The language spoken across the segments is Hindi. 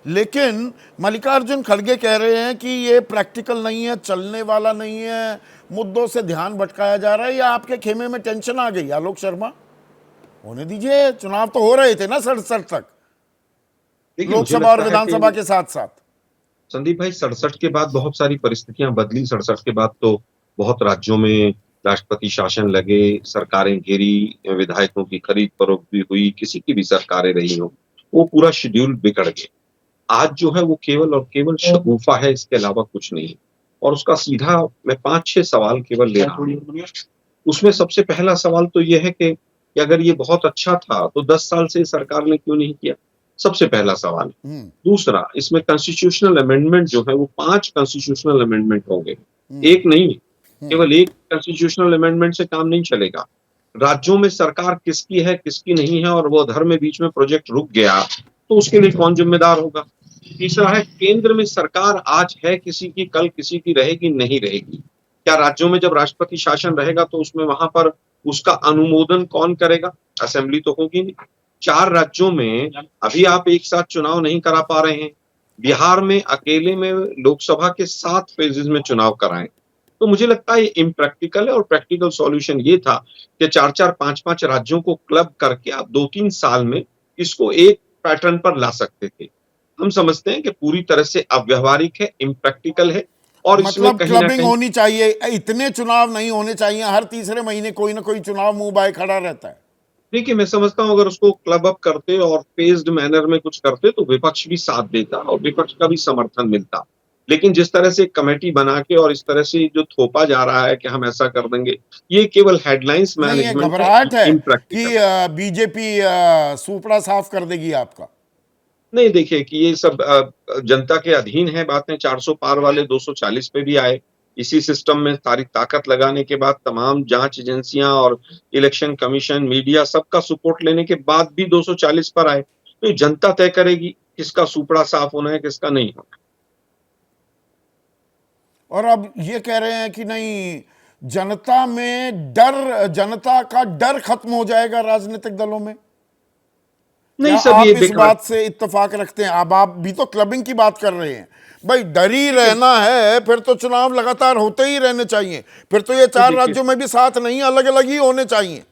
लेकिन मल्लिकार्जुन खड़गे कह रहे हैं कि ये प्रैक्टिकल नहीं है, चलने वाला नहीं है, मुद्दों से ध्यान भटकाया जा रहा है, या आपके खेमे में टेंशन आ गई? आलोक शर्मा, होने दीजिए, चुनाव तो हो रहे थे ना 67 तक, लोकसभा और विधानसभा के साथ साथ। संदीप भाई, 67 के बाद बहुत सारी परिस्थितियां बदली। 67 के बाद तो बहुत राज्यों में राष्ट्रपति शासन लगे, सरकारें गिरी, विधायकों की खरीद फरोख्त भी हुई, किसी की भी सरकारें रही हो, वो पूरा शेड्यूल बिगड़ गया। आज जो है वो केवल और केवल शगुफा है, इसके अलावा कुछ नहीं है। और उसका सीधा मैं 5-6 सवाल केवल ले रहा हूँ। उसमें सबसे पहला सवाल तो ये है कि अगर ये बहुत अच्छा था तो 10 साल से सरकार ने क्यों नहीं किया? सबसे पहला सवाल। दूसरा, इसमें कॉन्स्टिट्यूशनल अमेंडमेंट जो है वो 5 कॉन्स्टिट्यूशनल अमेंडमेंट होंगे, एक नहीं। केवल एक कॉन्स्टिट्यूशनल अमेंडमेंट से काम नहीं चलेगा। राज्यों में सरकार किसकी है किसकी नहीं है, और वो अधर में बीच में प्रोजेक्ट रुक गया तो उसके लिए कौन जिम्मेदार होगा? तीसरा है, केंद्र में सरकार आज है किसी की, कल किसी की रहेगी नहीं रहेगी। क्या राज्यों में जब राष्ट्रपति शासन रहेगा तो उसमें वहां पर उसका अनुमोदन कौन करेगा? असेंबली तो होगी नहीं। 4 राज्यों में अभी आप एक साथ चुनाव नहीं करा पा रहे हैं। बिहार में अकेले में लोकसभा के 7 फेजेस में चुनाव कराएं, तो मुझे लगता है ये इम्प्रैक्टिकल है। और प्रैक्टिकल सॉल्यूशन ये था कि 4-4, 5-5 राज्यों को क्लब करके आप 2-3 साल में इसको एक पैटर्न पर ला सकते थे। हम समझते हैं कि पूरी तरह से अव्यवहारिक है, इम्प्रैक्टिकल है, और मतलब क्लबिंग होनी चाहिए, इतने चुनाव नहीं होने चाहिए, हर तीसरे महीने कोई ना कोई चुनाव मुंह बाय खड़ा रहता है। देखिए, मैं समझता हूं अगर उसको क्लब अप करते और फेज्ड मैनर में कुछ करते तो विपक्ष भी साथ देता और विपक्ष का भी समर्थन मिलता। लेकिन जिस तरह से कमेटी बना के और इस तरह से जो थोपा जा रहा है कि हम ऐसा कर देंगे, ये केवल हेडलाइंस मैनेजमेंट है, घबराहट है कि इम्प्रैक्टिकल। बीजेपी सुपड़ा साफ कर देगी आपका? नहीं, देखिए कि ये सब जनता के अधीन है बातें। 400 पार वाले 240 पे भी आए। इसी सिस्टम में सारी ताकत लगाने के बाद तमाम जांच एजेंसियां और इलेक्शन कमीशन, मीडिया, सबका सपोर्ट लेने के बाद भी 240 पर आए। तो ये जनता तय करेगी किसका सुपड़ा साफ होना है, किसका नहीं होना। और अब ये कह रहे हैं कि नहीं, जनता में डर, जनता का डर खत्म हो जाएगा राजनीतिक दलों में। नहीं, सब आप इस बात से इत्तेफाक रखते हैं? अब आप भी तो क्लबिंग की बात कर रहे हैं। भाई, डर ही रहना है फिर तो चुनाव लगातार होते ही रहने चाहिए, फिर तो ये 4 राज्यों में भी साथ नहीं, अलग अलग ही होने चाहिए।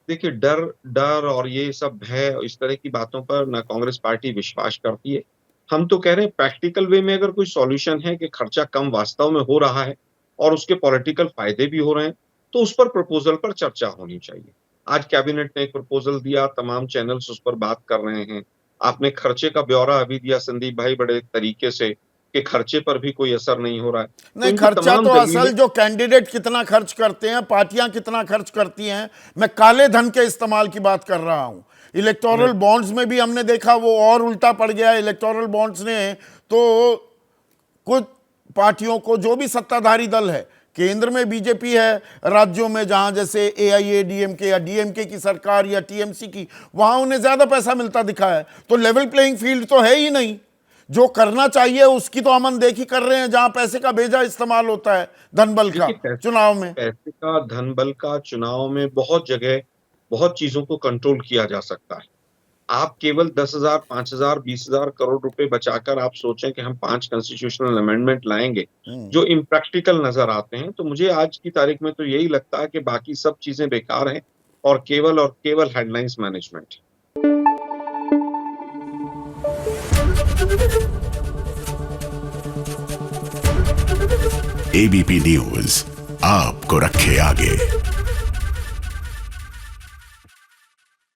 देखिए, डर और ये सब भय, इस तरह की बातों पर ना कांग्रेस पार्टी विश्वास करती है। हम तो कह रहे हैं प्रैक्टिकल वे में अगर कोई सॉल्यूशन है कि खर्चा कम वास्तव में हो रहा है और उसके पॉलिटिकल फायदे भी हो रहे हैं, तो उस पर प्रपोजल पर चर्चा होनी चाहिए। आज कैबिनेट ने एक प्रपोजल दिया, तमाम चैनल्स उस पर बात कर रहे हैं। आपने खर्चे का ब्यौरा अभी दिया संदीप भाई बड़े तरीके से कि खर्चे पर भी कोई असर नहीं हो रहा है। नहीं, खर्चा तो असल जो कैंडिडेट कितना खर्च करते हैं, पार्टियां कितना खर्च करती हैं, मैं काले धन के इस्तेमाल की बात कर रहा हूं। इलेक्टोरल बॉन्ड्स में भी हमने देखा वो और उल्टा पड़ गया। इलेक्टोरल बॉन्ड्स ने तो कुछ पार्टियों को, जो भी सत्ताधारी दल है, केंद्र में बीजेपी है, राज्यों में जहां जैसे एआईएडीएमके या डीएमके की सरकार या टीएमसी की, वहां उन्हें ज्यादा पैसा मिलता दिखा है। तो लेवल प्लेइंग फील्ड तो है ही नहीं। जो करना चाहिए उसकी तो हम अनदेखी कर रहे हैं, जहां पैसे का बेजा इस्तेमाल होता है, धन बल का चुनाव में। पैसे का, धन बल का चुनाव में बहुत जगह बहुत चीजों को कंट्रोल किया जा सकता है। आप केवल 10,000, 5,000, 20,000 करोड़ रुपए बचाकर आप सोचें कि हम 5 कॉन्स्टिट्यूशनल अमेंडमेंट लाएंगे जो इम्प्रैक्टिकल नजर आते हैं, तो मुझे आज की तारीख में तो यही लगता है कि बाकी सब चीजें बेकार हैं और केवल हेडलाइंस मैनेजमेंट। एबीपी न्यूज आपको रखे आगे।